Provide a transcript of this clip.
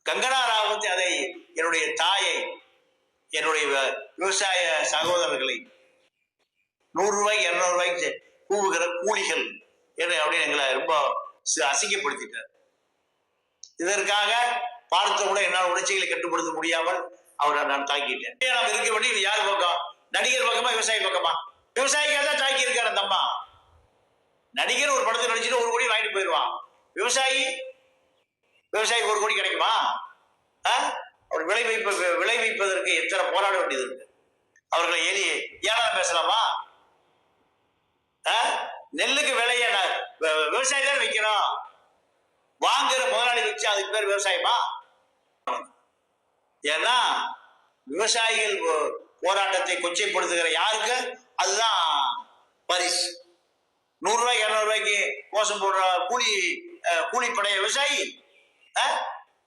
கங்கனா ராவத் அதை என்னுடைய தாயை, என்னுடைய விவசாய சகோதரர்களை 100 ரூபாய்க்கு 200 ரூபாய்க்கு கூவுகிற கூலிகள் அப்படின்னு எங்களை ரொம்ப அசிங்கப்படுத்திட்டார். இதற்காக பார்த்த கூட என்னால் உணர்ச்சிகளை கட்டுப்படுத்த முடியாமல் அவரை நான் தாக்கிட்டேன். நாம் இருக்க வேண்டிய யார் பக்கம்? நடிகர் பக்கமா விவசாயி பக்கமா? விவசாயிக்காக தான் தாக்கி இருக்காரு அந்த அம்மா. நடிகர் ஒரு படத்தை நடிச்சுட்டு 1 கோடி வாங்கிட்டு போயிடுவான். விவசாயிக்கு 1 கோடி கிடைக்குமா? அவர் விளைவிப்பதற்கு எத்தனை போராட வேண்டியது இருக்கு. அவர்களை ஏழாம் பேசலாமா? நெல்லுக்கு விலைய விவசாயி தான் வைக்கணும். வாங்குற முதலாளி வச்சு அதுக்கு பேர் விவசாயமா? ஏன்னா விவசாயிகள் போராட்டத்தை கொச்சைப்படுத்துகிற யாருக்கு அதுதான் பரிசு. 100 ரூபாய்க்கு 200 ரூபாய்க்கு மோசம் போடுற கூலிப்படைய விவசாயி